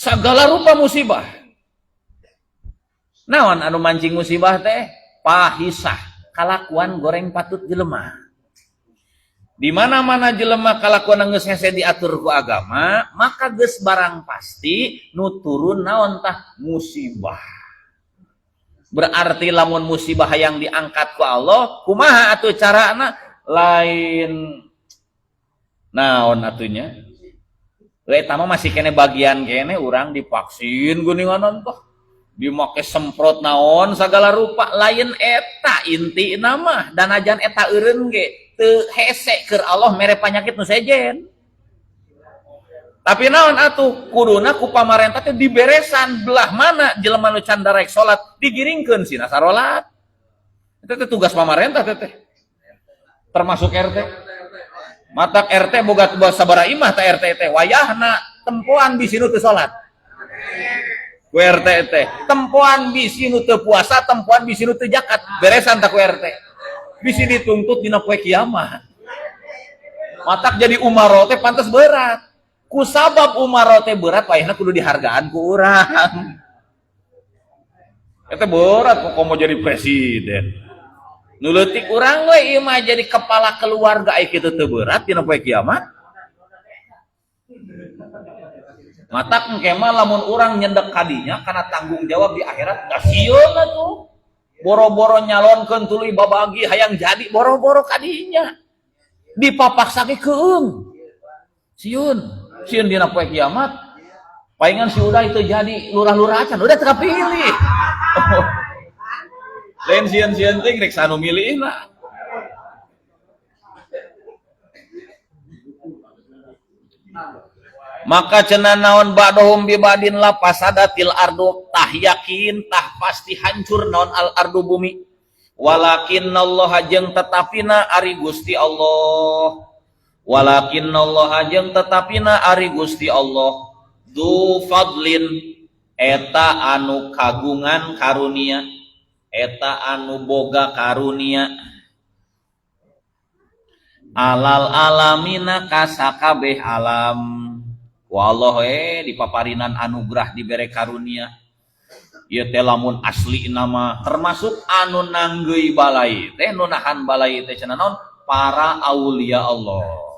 Segala rupa musibah. Naon anu mancing musibah teh? Pahisah, kalakuan goreng patut jelema. Di mana-mana jelema kalakuan geus hese diatur ku agama, maka geus barang pasti nu turun naon tah musibah. Berarti lamun musibah yang diangkat ku Allah, kumaha atuh carana? Lain naon atunya? Eta mah masih kene bagian kene urang divaksin geuninganan tah. Dimake semprot naon segala rupa, lain eta inti nama dan ajan eta eureun ge teu hese keur Allah mere panyakit nu sejen. Tapi naon atuh kuduna ku pamarentah teh diberesan belah mana jelema nu can darek salat digiringkeun sina sarolat. Eta teh tugas pamarentah teh. Termasuk RT. Matak RT boga sabaraha imah ta RT teh wayahna tempoan bisi nu teu salat. Ku RT teh tempoan bisi nu teu puasa, tempoan bisi nu teu zakat, beresan tak ku RT. Bisi dituntut dina poe kiamat. Matak jadi umaro teh pantes berat. Ku sabab umaro teh berat wayahna kudu dihargaan ku urang. Eta berat kok mau jadi presiden. Nu leutik urang we ieu mah jadi kepala keluarga aya kitu teu berat dina poe kiamat. Matak engke mah lamun urang nyendek kadinya karena tanggung jawab di akhirat kasieun atuh. Boro-boro nyalonkeun tuluy babagi hayang jadi boro-boro kadinya. Dipapaksa ge keung. Sieun dina poe kiamat. Paingan si udah itu jadi lurah-lurah acan udah teu kapilih. Lain sieun-sieun teh rek sanu milihna. Maka cenah naon ba'dahum bibadin la fasadatil ardu tah yakin tah pasti hancur naon al ardu bumi walakinnallaha jeung tetapina ari Gusti Allah walakinnallaha jeung tetapina ari Gusti Allah du fadlin eta anu kagungan karunia eta anu boga karunia alal alamina kasakabeh alam wallah dipaparinan anugerah dibere karunia ieu teh lamun asli nama termasuk anu nanggeuy balai teh nu nahan balai teh cenah naon para aulia Allah.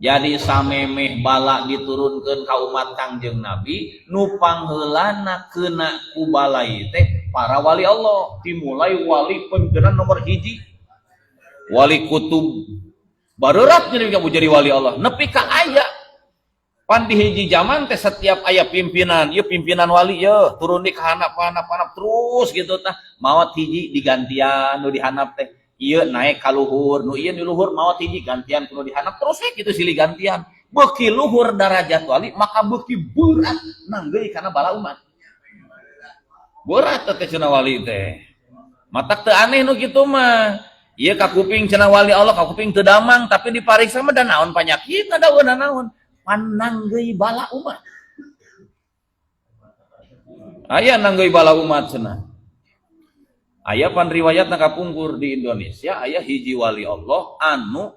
Jadi samemeh bala diturunkeun ka umat Kangjeng Nabi nu pangheulana keuna ku balai teh para wali Allah dimulai wali pengenan nomor 1 wali kutub bareurat jadi wali Allah nepi ka aya pan di hiji zaman teh setiap aya pimpinan, ieu pimpinan wali ye turun di kahanap terus gitu tah maot hiji digantian nu dihanap teh ieu naik ka luhur nu ieu di luhur maot hiji gantian kudu dihanap terus we kitu silih gantian beuki luhur darajat wali maka beuki berat nanggeuy kana bala umat berat teh cenah wali teh matak teu aneh nu kitu mah ieu ka kuping cenah wali Allah ka kuping teu damang tapi dipariksa mah da naon panyakitna daeuna naon pananggeuy bala umat. Aya nanggeuy bala umat cenah. Aya pan riwayatna kapungkur di Indonesia aya hiji wali Allah anu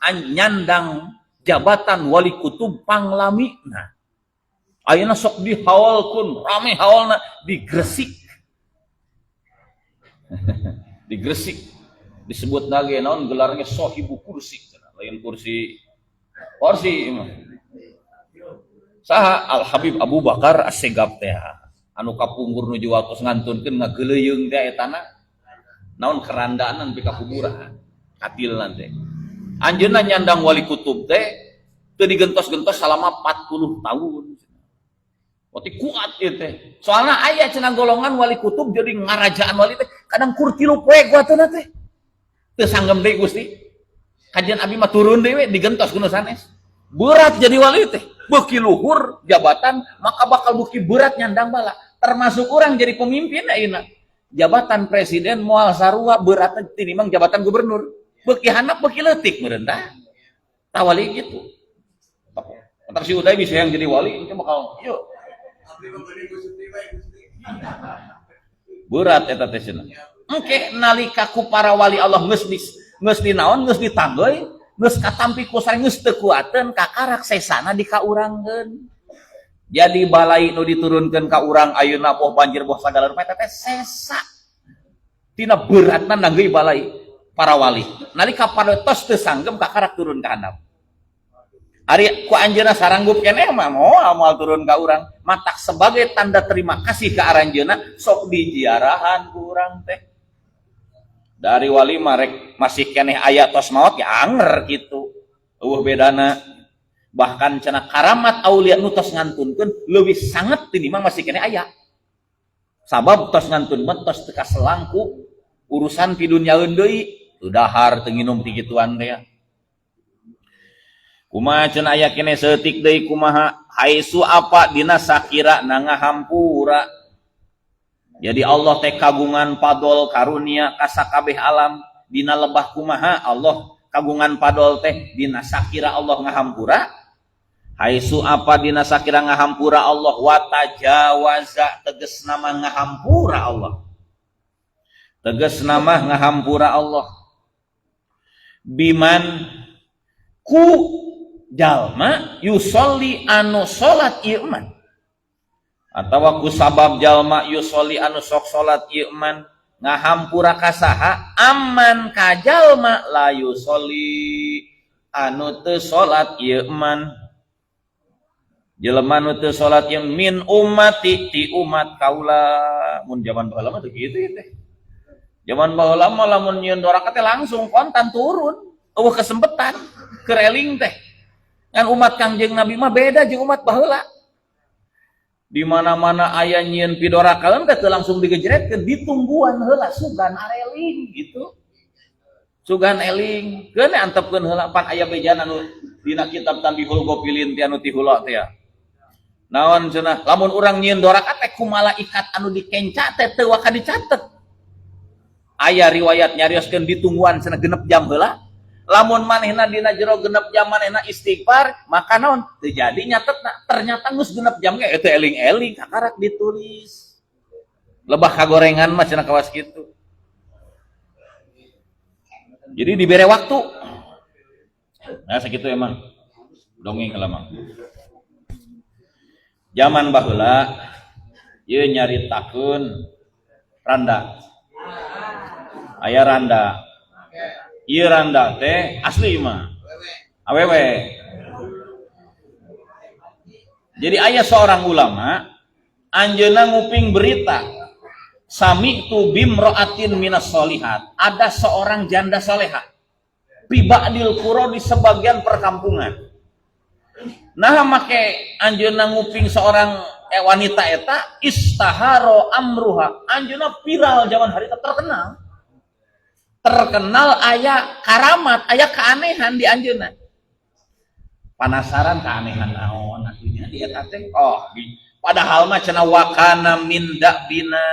nyandang jabatan wali kutub panglamina. Ayeuna sok dihaolkeun rame haolna di Gresik. Di Gresik disebut lagi naon gelarnya sohibu kursi cenah. Lain kursi saha Al Habib Abu Bakar As-Segaf teh anu kapungkur nuju waktu ngantunkeun ngageleyeung teh etana naon kerandaan nepi ka kuburan katilna teh anjeunna nyandang wali kutub teh teu digentos-gentos selama 40 tahun. Berarti kuat ieu teh. Soalna aya cenah golongan wali kutub jadi ngarajaan wali teh kadang kur 3 poe kuatna teh. Teu sanggem deui Gusti. Kajian abi mah turun deui digentos kuno sanes. Berat jadi wali teh. Beuki luhur jabatan maka bakal beuki berat nyandang bala termasuk orang jadi pemimpin ayeuna jabatan presiden moal sarua beratna tinimbang jabatan gubernur beuki handap beuki leutik meureun tah tah wali gitu entar si uday bisa yang jadi wali itu bakal yuk berat eta teh cenah engke nalika ku para wali Allah geus dinaon geus ditanggoy geus katampi ku sareng geus teu kuateun kakarak sesana dikaurangkeun Jadi balai nu diturunkan ka urang ayeuna poh banjir poh sagala rupa teh sesa tina beratna nanggeui balai para wali nalika pados teu sanggem kakarak turun ka handap ari ku anjeunna saranggup keneh mah moal turun ka urang matak sebagai tanda terima kasih ka aranjeunna sok dijiarahan ku urang teh dari wali marek masih keneh aya tos maot ya anger kitu eueuh bedana bahkan cenah karamat aulia nu tos ngantunkeun leuwih sanget tinimbang masih keneh aya sabab tos ngantun mah tos teu kaselangku urusan ti dunyaeun deui teu dahar teu nginum ti kituan teh kumaha cenah aya keneh seutik deui kumaha haisu apa dina sakira na ngahampura jadi Allah teh kagungan padol karunia ka sakabeh alam dina lebah kumaha Allah kagungan padol teh dina sakira Allah ngahampura haisu apa dina sakira ngahampura Allah wa tajawaza tegas nama ngahampura Allah tegas nama ngahampura Allah biman ku jalma yusolli anu salat ieu man atawa ku sabab jalma yusolli anu sok salat ieu man ngahampura ka saha amman ka jalma la yusolli anu teu salat ieu man jelema nu teu salat ieu min ummati ti umat kaula mun zaman baheula mah teu kitu teh zaman baheula mah lamun nyieun doraka teh langsung kontan turun eueuh kesempetan kereling teh ngan umat Kangjeng Nabi mah beda jeung umat baheula di mana-mana aya nyieun pidorakaeun teh teu langsung digejretkeun ditungguan heula sugan areling gitu sugan eling keun antepkeun heula pan aya bejana anu dina kitab Tanbihul Ghafilin ti anu ti heula teh ya naon cenah lamun urang nyieun doraka teh ku malaikat anu dikenca teh teu waka dicatet aya riwayat nyarioskeun ditungguan cenah genep jam heula lamun manehna dina jero genep jam manehna istighfar maka naon teu jadi nyatetna ternyata geus genep jam ge teu eling-eling kakarak ditulis lebah kagorengan mah cenah kawas kitu jadi dibere waktu nah sakitu emang dongeng heula zaman baheula ieu nyaritakeun randa aya randa ieu randa teh asli mah awewe jadi aya seorang ulama anjeunna nguping berita sami tu bimraatin minas solihat ada seorang janda salehah bibadil qura di sebagian perkampungan nah make anjeunna nguping seorang wanita eta istaharo amruha anjeunna viral zaman harita terkenal aya karamat aya keanehan di anjeunna panasaran keanehan naon atunya dia teh padahal mah cenah wakana minda bina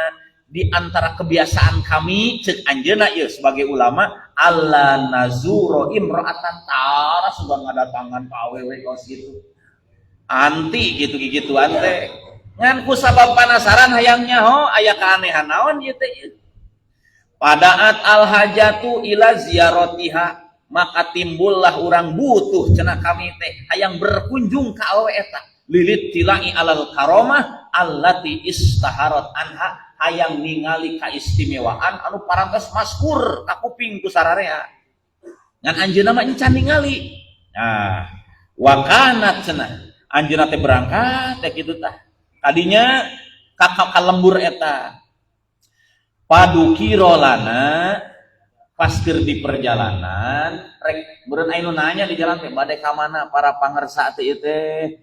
di antara kebiasaan kami ceuk anjeunna ieu sebagai ulama alla nazuro imra'atan tara sudah ngadatangan ka awewe kos gitu anti gitu-gituan teh ngan ku sabab panasaran hayangnya aya keanehan naon ieu teh padaat al hajatu ila ziaratiha maka timbullah urang butuh cenah kami teh hayang berkunjung ka awewe eta lilit tilai alal karomah allati istaharat anha hayang ningali kaistimewaan anu parantos maskur ka kuping ku sararea ngan anjeunna mah encan ningali nah wakanat cenah anjeunna teh berangkat teh kitu tah tadinya ka lembur eta padukiro lana paskir di perjalanan rek beureun anu nanya di jalan teh bade ka mana para pangersa teh ieu teh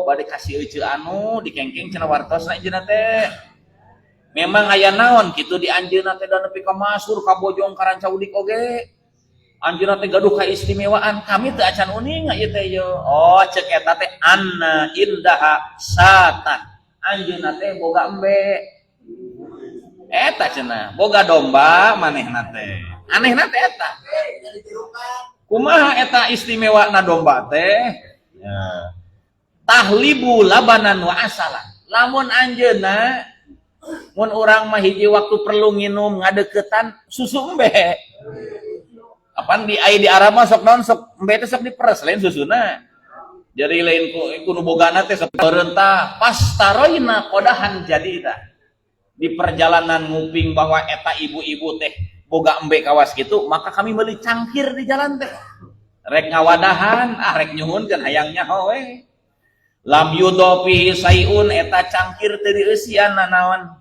bade kasih euceu anu dikengkeng cenah wartosna anjeunna teh memang aya naon kitu di anjeunna teh da nepi ka masur ka bojong karancaudik oge anjeunna teh gaduh kaistimewaan kami teu acan uning ieu teh yo ceuk eta teh anna indaha satan anjeunna teh boga embe eta cenah boga domba manehna teh anehna teh eta kumaha eta istimewana domba teh tahlibu labanan wa asalan lamun anjeunna mun urang mah hiji waktu perlu nginum ngadeukeutan susu embe apan di Arab mah sok naon sok embe teh sok diperes lain susuna jadi lain ku nu bogana teh saperentah pas taroina kodahan jadi tah di perjalanan nguping bahwa eta ibu-ibu teh boga embe kawas gitu, maka kami meuli cangkir di jalan teh rek ngawadahan rek nyuhunkeun hayang nyaho we lam yudopi sayun eta cangkir teu dieusian naon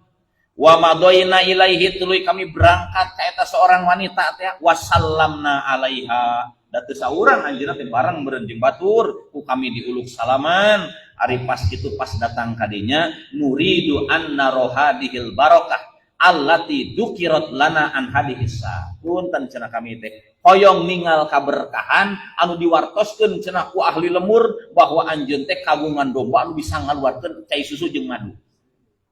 wa madoina ilaihi tuluy kami berangkat ka eta seorang wanita teh wasallamna alaiha da teu saurang anjeunna teh bareng meureun jeung batur ku kami diuluk salaman ari pas kitu pas datang ka dinya nuridu anna rohadihil barakah allati dukirat lana an hadihis punten cenah kami teh hoyong ningal kaberkahan anu diwartoskeun cenah ku ahli lemur bahwa anjeun teh kagungan domba anu bisa ngaluarkeun cai susu jeung madu.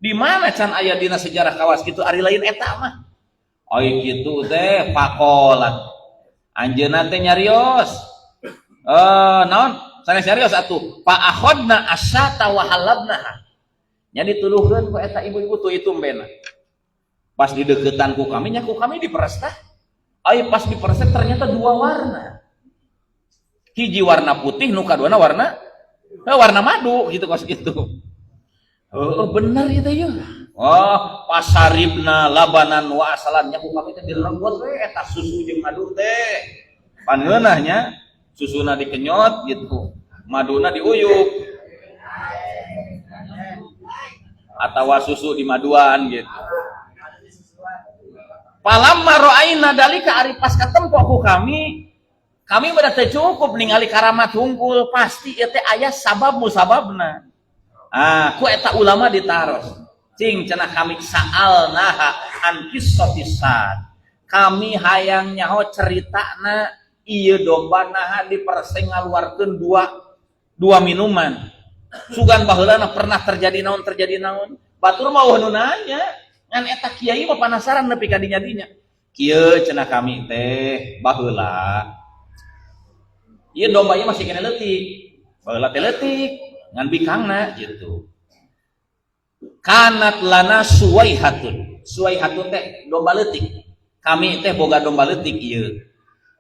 Di mana can aya dina sejarah kawas kitu ari lain eta mah. Oi kitu teh pakolat. Anjeunna teh nyarios. Naon? Sanes nyarios atuh. Pa akhodna asyata wa halabnaha. Nya dituluhkeun ku eta ibu-ibu tuh itu mbena. Pas di deketan ku kami nya ku kami diperes tah. Ai pas diperes ternyata dua warna. Hiji warna putih nu kaduana warna madu gitu kos gitu. Oh bener itu ya. Oh pasaribna labanan wa asalannya ku kami teh direnggot we eta susu jeung madu teh. Pan geunahnya susuna dikenyot gitu. Maduna diuyuk. Atawa susu di maduan gitu. Palamma ra'aina dalika ari pas katempo ku kami bada teu cukup ningali karamat hungkul pasti ieu teh aya sabab musababna. Ku eta ulama ditaros cing cenah kami sa'alnaha an qissatisad kami hayang nyaho ceritana ieu domba naha diperseng ngaluarkeun dua minuman sugan baheulana pernah terjadi naon batur mah nu nanya ngan eta kiai mah penasaran nepi ka dinya kieu cenah kami teh baheula ieu domba ieu masih kena leutik baheula teh leutik ngan bikangna gitu. Kanat lana suwaihatun teh domba leutik. Kami teh boga domba leutik ieu.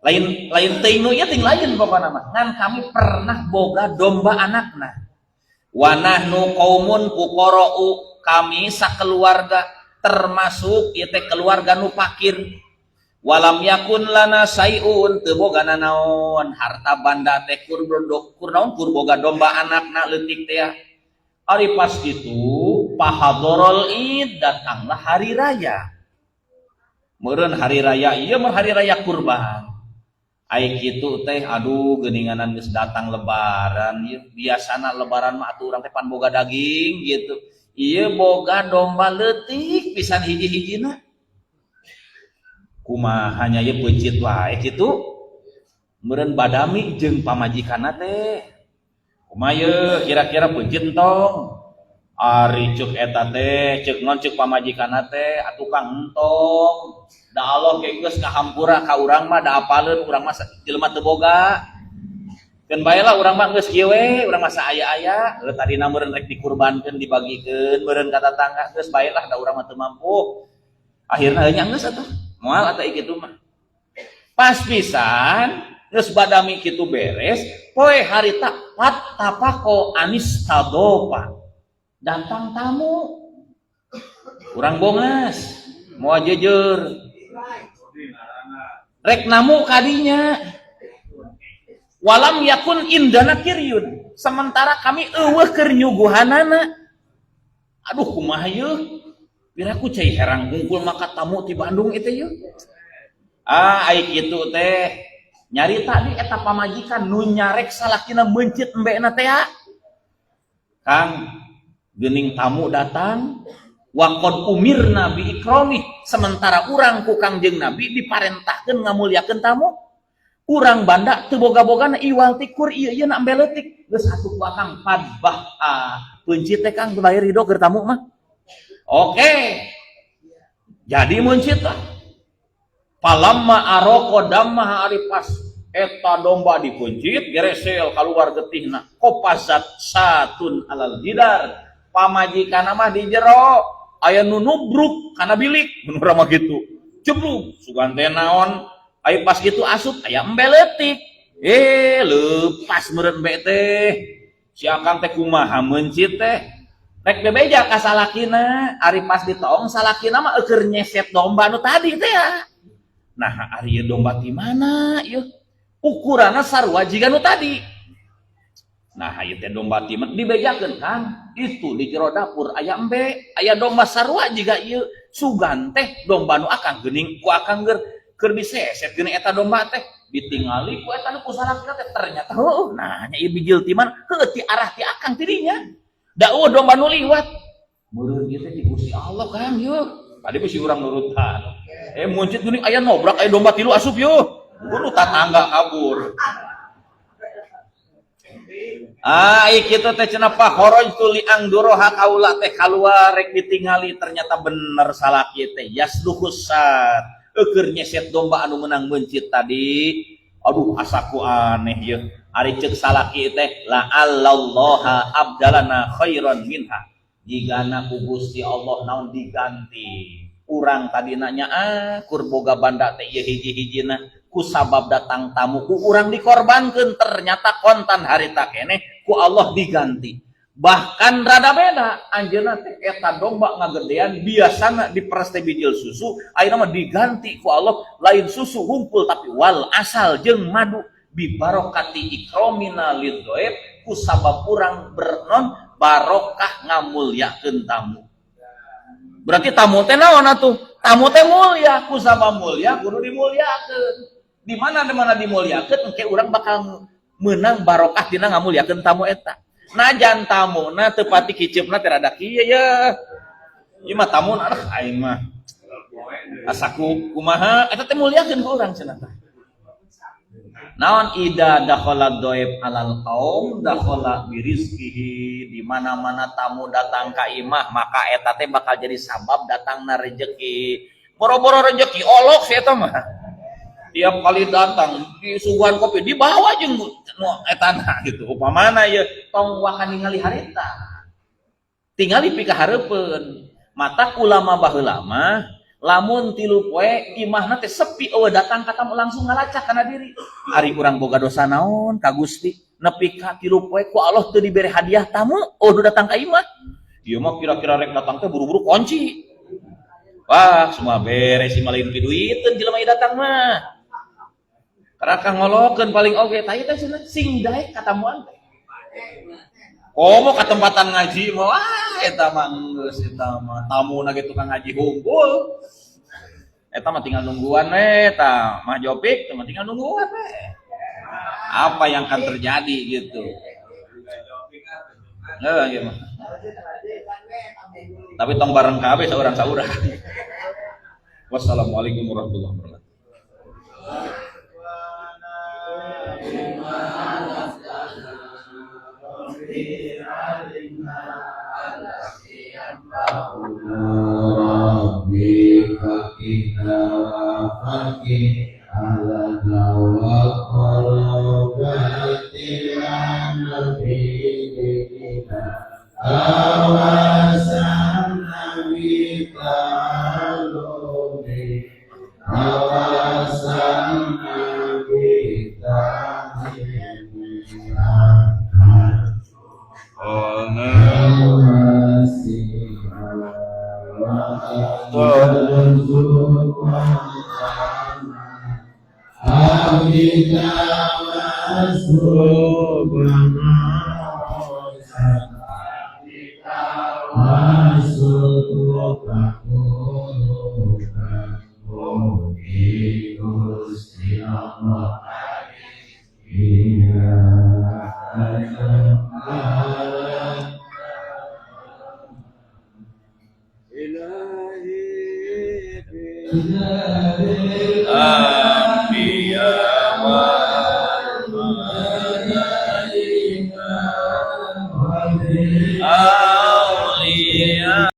Lain teuing nu ieu ting lain pokona mah. Ngan kami pernah boga domba anakna. Wa nahnu qaumun fuqara'u kami sakeluarga termasuk ieu teh keluarga nu fakir. Walam yakun lana sayun teu boga naon harta banda teh kur boga domba anakna leutik teh ari pas kitu pahadorol id datanglah hari raya meureun hari raya ieu mah hari raya kurban ai kitu teh aduh geuninganan geus datang lebaran ieu biasana lebaran mah atuh urang teh pan boga daging gitu ieu boga domba leutik pisan hiji-hijina kumahanya ye peujit wae kitu meureun badami jeung pamajikanna teh kumaha ye kira-kira peujit entong ari ceuk eta teh ceuk non ceuk pamajikanna teh atuh kang entong da Allah ge geus kahampura ka urang mah da apaleun urang mah jelema teu boga keun bae lah urang mah geus kieu we urang mah saaya-aya tadina meureun rek dikurbankeun dibagikeun meureun ka tatangga geus bae lah da urang mah teu mampu akhirna nya geus atuh moal eta kitu mah pas pisan geus badami kitu beres poe harita tapako anis tadopa datang tamu urang bongas moal jejer rek namu kadinya walam yakun indana kiryun sementara kami eueuh keur nyuguhanana aduh kumaha yeuh piraku cai herang hungkul maka tamu ti Bandung itu yeuh ai kitu teh nyarita di eta pamajikan nu nyarek salakina mencit embena teh Kang geuning tamu datang waqad umirna bi ikrami sementara urang ku Kangjeng Nabi diparentahkeun ngamulyakeun tamu urang banda teu boga-bogana iwal tikur ieu na embe leutik geus atuh ku Kang fadbah peunjit teh Kang bayar ridho keur tamu mah oke jadi muncit lah palamma aroko damma ari pas eta domba dipuncit geresel keluar getihna kopazat satun alal jidar pamajikanna mah di jero aya nu nubruk kana bilik mun urang mah kitu cebluk sugan teh naon aya pas kitu asup aya embe leutik Lepas meureun be teh si akang teh kumaha mencit teh rek bebeja ka salakina ari pas ditong salakina mah keur nyeset domba nu tadi teh ya. Nah ari domba di mana ieu ukuranna sarua jiga nu tadi. Nah ieu teh domba ti dibejakeun Kang itu di jero dapur aya embe aya domba sarua jiga ieu sugan teh domba nu akang geuning ku akang keur diseset geuning eta domba teh ditingali ku eta nu ku salakina teh ternyata heuh nah nya ieu bijil ti mana heuh ti arah ti akang tidinya da domba nu liwat meureun ieu teh di Gusti Allah Kang yeuh tadi bisi urang nurutan muncit geuning aya nobrak aya domba tilu asup yeuh buru tatangga kabur. Kitu teh cenah pakhroj tu li angduroha kaula teh kaluar rek ditingali ternyata bener salaki teh yasduhusat keur nyeset domba anu meunang mencit tadi. Aduh asaku aneh yeuh ari ceuk salaki teh la allallaha abdalana khairan minha jigana ku Gusti Allah naon diganti urang tadi nanya kur boga banda teh ieu hiji-hijina ku sabab datang tamu ku urang dikorbankeun ternyata kontan harita keneh ku Allah diganti bahkan rada beda anjeunna teh eta domba ngagedean biasana diperes teh bijil susu ayeuna mah diganti ku Allah lain susu humpul tapi wal asal jeung madu bi barokati ikromina lidhoib ku sabab urang bernon barokah ngamulyakeun tamu. Berarti tamu teh naon atuh? Tamu teh mulia, ku sabab mulia kudu dimulyakeun. Di mana dimulyakeun engke urang bakal meunang barokah dina ngamulyakeun tamu eta. Najan tamuna teu pati kiceupna teh rada kieu ya. Ieu mah tamuna aing mah asaku kumaha eta teh mulyakeun ku urang cenah tah. Naon ida dakhala dhaif alal qaum dakhala birizqihi di mana-mana tamu datang ka imah maka eta teh bakal jadi sabab datangna rezeki. Boro-boro rezeki olok si eta mah. Tiap kali datang disuguhan kopi dibawa jeung etana gitu. Upamana ye tong wakan ningali harita. Tingali pika hareupeun. Mata ulama baheula mah lamun tilu poe imahna teh sepi eueuh datang ka tamu langsung ngalacak kana diri. Ari urang boga dosa naon ka Gusti nepi ka tilu poe ku Allah teu dibere hadiah tamu udah datang ka imah. Ieu mah kira-kira rek datang teh buru-buru kunci. Wah, semua beres si malain piduiteun jelema ieu datang mah. Karaka ngolokeun paling oge tah ieu teh sing daek ka tamuan teh. Komo ka tempatan ngaji mah wah eta mah geus eta mah tamuna ge tukang ngaji hungkul. Eta mah tinggal nungguan we eta mah Jopik mah tinggal nungguan we. Apa yang akan terjadi gitu. Gitu. Tapi tong bareng kabeh saurang-saurang. Wassalamualaikum warahmatullahi wabarakatuh. Anbiya